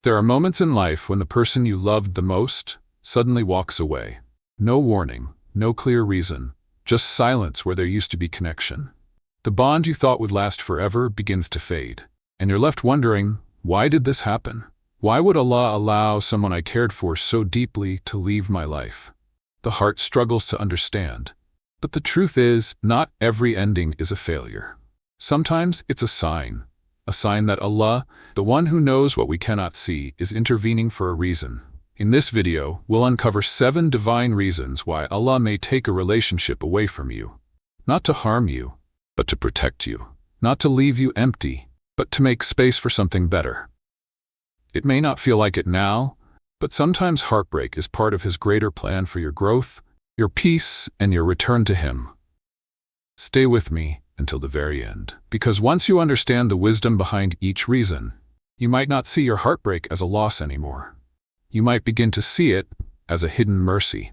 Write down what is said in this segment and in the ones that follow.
There are moments in life when the person you loved the most suddenly walks away. No warning, no clear reason, just silence where there used to be connection. The bond you thought would last forever begins to fade, and you're left wondering, why did this happen? Why would Allah allow someone I cared for so deeply to leave my life? The heart struggles to understand. But the truth is, not every ending is a failure. Sometimes it's a sign that Allah, the one who knows what we cannot see, is intervening for a reason. In this video, we'll uncover 7 divine reasons why Allah may take a relationship away from you. Not to harm you, but to protect you. Not to leave you empty, but to make space for something better. It may not feel like it now, but sometimes heartbreak is part of His greater plan for your growth, your peace, and your return to Him. Stay with me until the very end, because once you understand the wisdom behind each reason, you might not see your heartbreak as a loss anymore. You might begin to see it as a hidden mercy.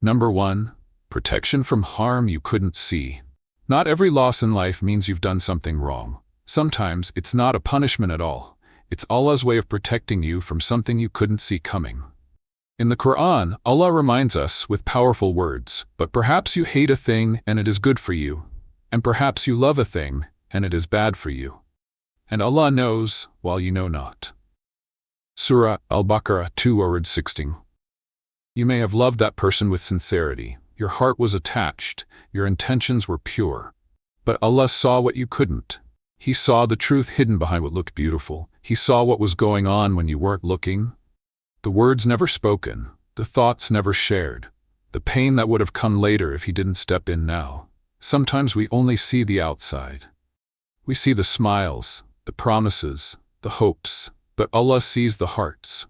Number 1. Protection from harm you couldn't see. Not every loss in life means you've done something wrong. Sometimes it's not a punishment at all. It's Allah's way of protecting you from something you couldn't see coming. In the Qur'an, Allah reminds us with powerful words, "But perhaps you hate a thing and it is good for you, and perhaps you love a thing and it is bad for you. And Allah knows while you know not." Surah Al-Baqarah 2:16. You may have loved that person with sincerity. Your heart was attached. Your intentions were pure. But Allah saw what you couldn't. He saw the truth hidden behind what looked beautiful. He saw what was going on when you weren't looking. The words never spoken, the thoughts never shared, the pain that would have come later if He didn't step in now. Sometimes we only see the outside. We see the smiles, the promises, the hopes, but Allah sees the hearts.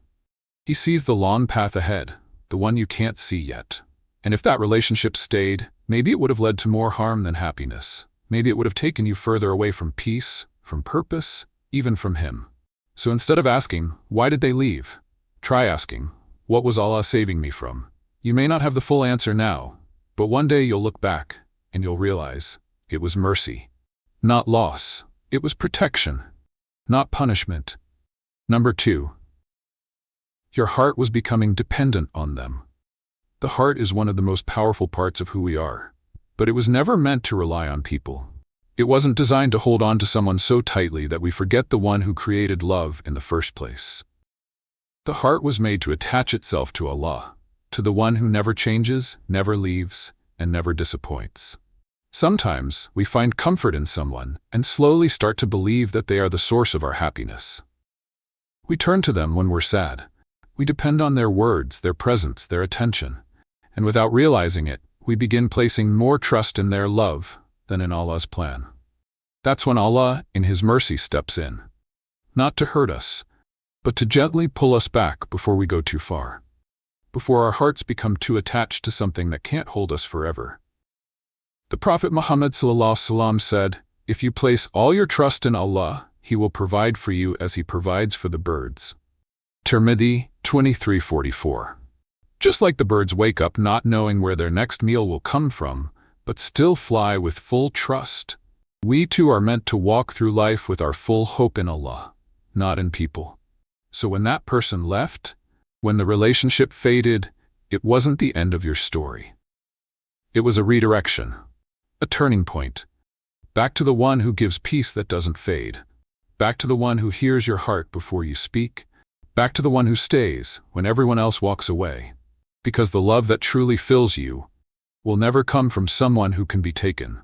He sees the long path ahead, the one you can't see yet. And if that relationship stayed, maybe it would have led to more harm than happiness. Maybe it would have taken you further away from peace, from purpose, even from Him. So instead of asking, why did they leave? Try asking, what was Allah saving me from? You may not have the full answer now, but one day you'll look back and you'll realize it was mercy, not loss. It was protection, not punishment. Number 2. Your heart was becoming dependent on them. The heart is one of the most powerful parts of who we are, but it was never meant to rely on people. It wasn't designed to hold on to someone so tightly that we forget the one who created love in the first place. The heart was made to attach itself to Allah, to the one who never changes, never leaves, and never disappoints. Sometimes we find comfort in someone and slowly start to believe that they are the source of our happiness. We turn to them when we're sad. We depend on their words, their presence, their attention. And without realizing it, we begin placing more trust in their love than in Allah's plan. That's when Allah, in His mercy, steps in. Not to hurt us, but to gently pull us back before we go too far. Before our hearts become too attached to something that can't hold us forever. The Prophet Muhammad ﷺ said, "If you place all your trust in Allah, He will provide for you as He provides for the birds." Tirmidhi 23:44. Just like the birds wake up not knowing where their next meal will come from, but still fly with full trust, we too are meant to walk through life with our full hope in Allah, not in people. So when that person left, when the relationship faded, it wasn't the end of your story. It was a redirection, a turning point, back to the one who gives peace that doesn't fade, back to the one who hears your heart before you speak, back to the one who stays when everyone else walks away. Because the love that truly fills you will never come from someone who can be taken.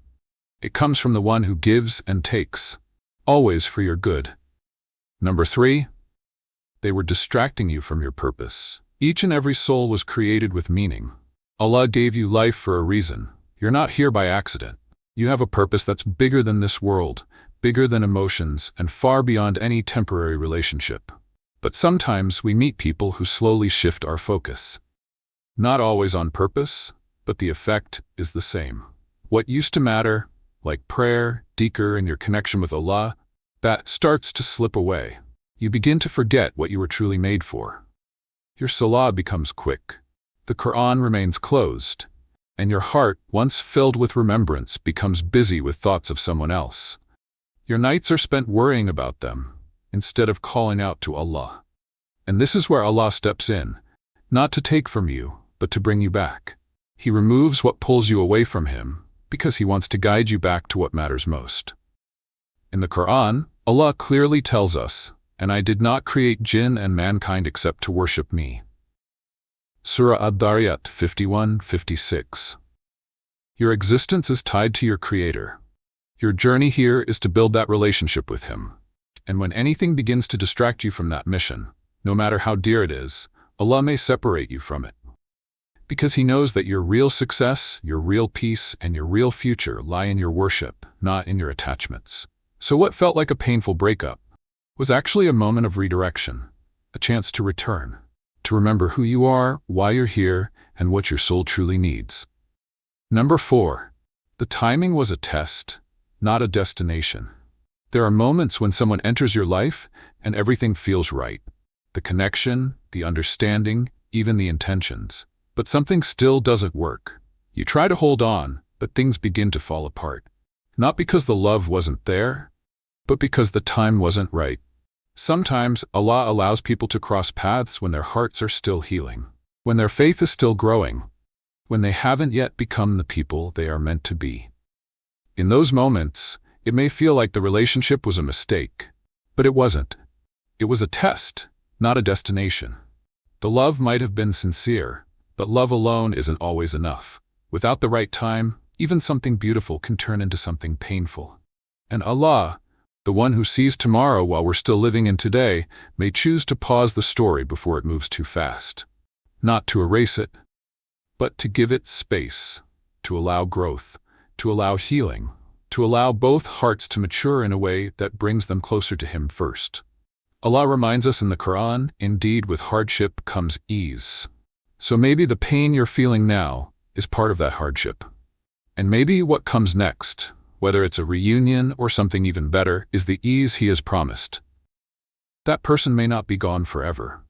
It comes from the one who gives and takes, always for your good. Number 3. They were distracting you from your purpose. Each and every soul was created with meaning. Allah gave you life for a reason. You're not here by accident. You have a purpose that's bigger than this world, bigger than emotions, and far beyond any temporary relationship. But sometimes we meet people who slowly shift our focus. Not always on purpose, but the effect is the same. What used to matter, like prayer, dhikr, and your connection with Allah, that starts to slip away. You begin to forget what you were truly made for. Your salah becomes quick. The Qur'an remains closed, and your heart, once filled with remembrance, becomes busy with thoughts of someone else. Your nights are spent worrying about them, instead of calling out to Allah. And this is where Allah steps in, not to take from you, but to bring you back. He removes what pulls you away from Him, because He wants to guide you back to what matters most. In the Qur'an, Allah clearly tells us, "And I did not create jinn and mankind except to worship me." Surah Ad-Dhariyat 51-56. Your existence is tied to your Creator. Your journey here is to build that relationship with Him. And when anything begins to distract you from that mission, no matter how dear it is, Allah may separate you from it. Because He knows that your real success, your real peace, and your real future lie in your worship, not in your attachments. So what felt like a painful breakup was actually a moment of redirection, a chance to return, to remember who you are, why you're here, and what your soul truly needs. Number 4. The timing was a test, not a destination. There are moments when someone enters your life and everything feels right. The connection, the understanding, even the intentions. But something still doesn't work. You try to hold on, but things begin to fall apart. Not because the love wasn't there, but because the time wasn't right. Sometimes Allah allows people to cross paths when their hearts are still healing, when their faith is still growing, when they haven't yet become the people they are meant to be. In those moments, it may feel like the relationship was a mistake, but it wasn't. It was a test, not a destination. The love might have been sincere, but love alone isn't always enough. Without the right time, even something beautiful can turn into something painful. And Allah, the one who sees tomorrow while we're still living in today, may choose to pause the story before it moves too fast. Not to erase it, but to give it space, to allow growth, to allow healing, to allow both hearts to mature in a way that brings them closer to Him first. Allah reminds us in the Qur'an, indeed with hardship comes ease. So maybe the pain you're feeling now is part of that hardship. And maybe what comes next, whether it's a reunion or something even better, is the ease He has promised. That person may not be gone forever.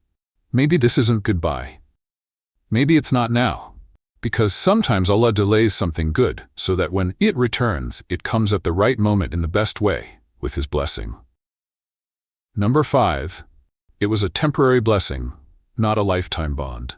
Maybe this isn't goodbye. Maybe it's not now. Because sometimes Allah delays something good so that when it returns, it comes at the right moment in the best way, with His blessing. Number 5. It was a temporary blessing, not a lifetime bond.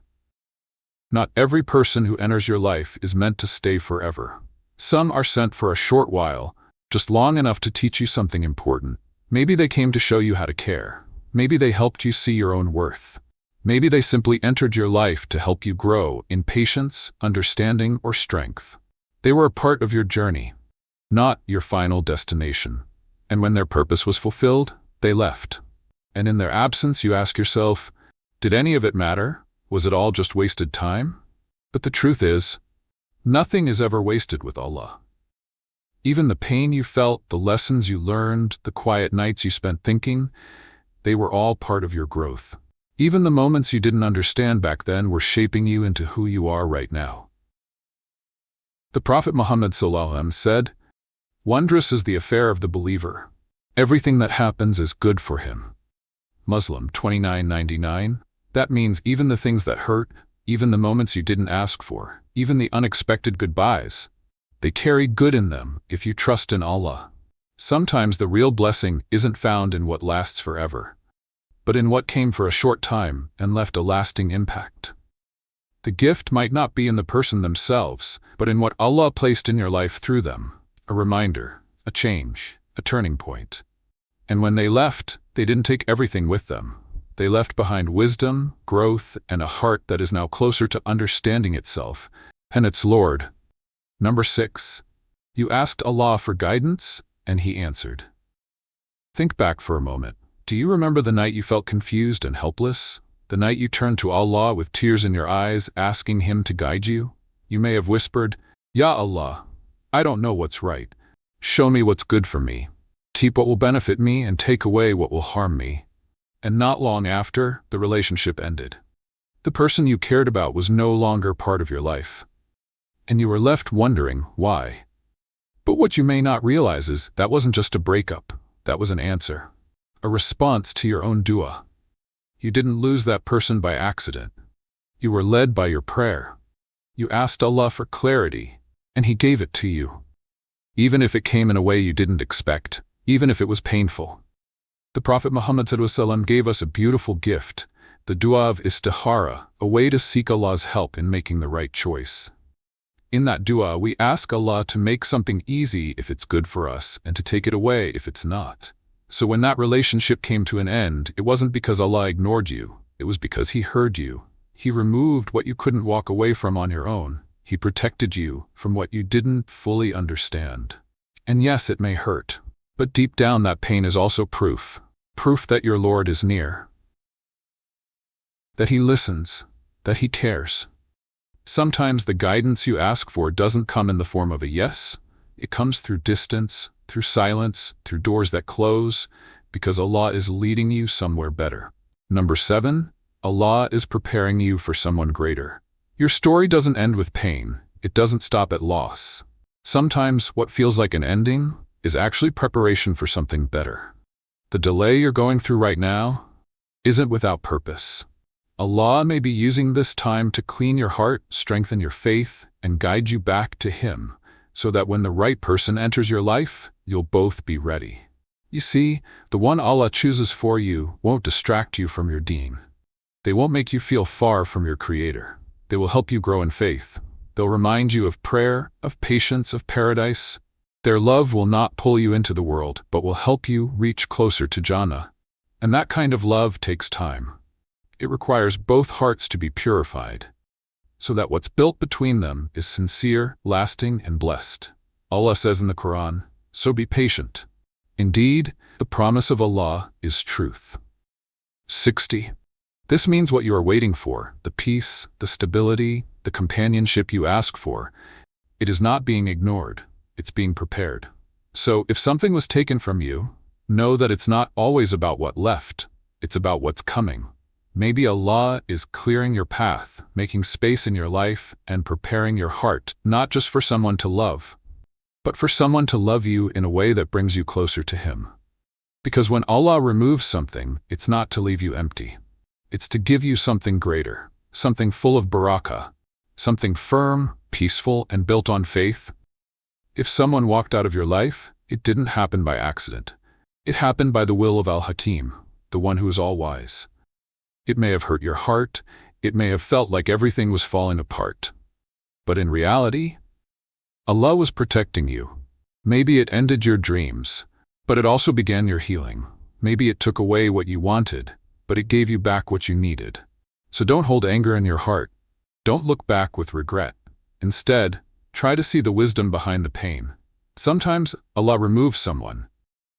Not every person who enters your life is meant to stay forever. Some are sent for a short while, just long enough to teach you something important. Maybe they came to show you how to care. Maybe they helped you see your own worth. Maybe they simply entered your life to help you grow in patience, understanding, or strength. They were a part of your journey, not your final destination. And when their purpose was fulfilled, they left. And in their absence, you ask yourself, did any of it matter? Was it all just wasted time? But the truth is, nothing is ever wasted with Allah. Even the pain you felt, the lessons you learned, the quiet nights you spent thinking, they were all part of your growth. Even the moments you didn't understand back then were shaping you into who you are right now. The Prophet Muhammad ﷺ said, "Wondrous is the affair of the believer. Everything that happens is good for him." Muslim 29:99. That means even the things that hurt, even the moments you didn't ask for, even the unexpected goodbyes, they carry good in them if you trust in Allah. Sometimes the real blessing isn't found in what lasts forever, but in what came for a short time and left a lasting impact. The gift might not be in the person themselves, but in what Allah placed in your life through them, a reminder, a change, a turning point. And when they left, they didn't take everything with them. They left behind wisdom, growth, and a heart that is now closer to understanding itself and its Lord. Number 6. You asked Allah for guidance, and He answered. Think back for a moment. Do you remember the night you felt confused and helpless? The night you turned to Allah with tears in your eyes, asking Him to guide you? You may have whispered, "Ya Allah, I don't know what's right. Show me what's good for me. Keep what will benefit me and take away what will harm me." And not long after, the relationship ended. The person you cared about was no longer part of your life. And you were left wondering why. But what you may not realize is that wasn't just a breakup. That was an answer. A response to your own dua. You didn't lose that person by accident. You were led by your prayer. You asked Allah for clarity, and He gave it to you. Even if it came in a way you didn't expect, even if it was painful. The Prophet Muhammad ﷺ gave us a beautiful gift, the dua of istihara, a way to seek Allah's help in making the right choice. In that dua, we ask Allah to make something easy if it's good for us and to take it away if it's not. So when that relationship came to an end, it wasn't because Allah ignored you, it was because He heard you. He removed what you couldn't walk away from on your own. He protected you from what you didn't fully understand. And yes, it may hurt, but deep down that pain is also proof that your Lord is near, that He listens, that He cares. Sometimes the guidance you ask for doesn't come in the form of a yes. It comes through distance, through silence, through doors that close, because Allah is leading you somewhere better. Number 7, Allah is preparing you for someone greater. Your story doesn't end with pain. It doesn't stop at loss. Sometimes what feels like an ending is actually preparation for something better. The delay you're going through right now isn't without purpose. Allah may be using this time to clean your heart, strengthen your faith, and guide you back to Him, so that when the right person enters your life, you'll both be ready. You see, the one Allah chooses for you won't distract you from your deen. They won't make you feel far from your Creator. They will help you grow in faith. They'll remind you of prayer, of patience, of paradise. Their love will not pull you into the world, but will help you reach closer to Jannah. And that kind of love takes time. It requires both hearts to be purified, so that what's built between them is sincere, lasting, and blessed. Allah says in the Qur'an, "So be patient. Indeed, the promise of Allah is truth." 60. This means what you are waiting for, the peace, the stability, the companionship you ask for. It is not being ignored, it's being prepared. So if something was taken from you, know that it's not always about what left, it's about what's coming. Maybe Allah is clearing your path, making space in your life, and preparing your heart, not just for someone to love, but for someone to love you in a way that brings you closer to Him. Because when Allah removes something, it's not to leave you empty. It's to give you something greater, something full of barakah, something firm, peaceful, and built on faith. If someone walked out of your life, it didn't happen by accident. It happened by the will of Al-Hakim, the one who is all-wise. It may have hurt your heart, it may have felt like everything was falling apart. But in reality, Allah was protecting you. Maybe it ended your dreams, but it also began your healing. Maybe it took away what you wanted, but it gave you back what you needed. So don't hold anger in your heart. Don't look back with regret. Instead, try to see the wisdom behind the pain. Sometimes Allah removes someone,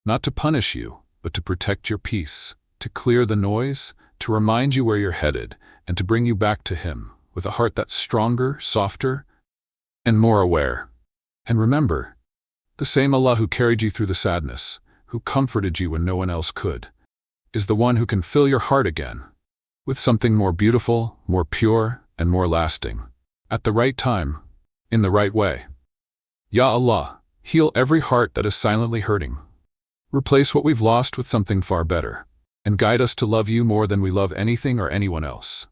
not to punish you, but to protect your peace, to clear the noise, to remind you where you're headed, and to bring you back to Him with a heart that's stronger, softer, and more aware. And remember, the same Allah who carried you through the sadness, who comforted you when no one else could, is the one who can fill your heart again with something more beautiful, more pure, and more lasting, at the right time, in the right way. Ya Allah, heal every heart that is silently hurting. Replace what we've lost with something far better, and guide us to love You more than we love anything or anyone else.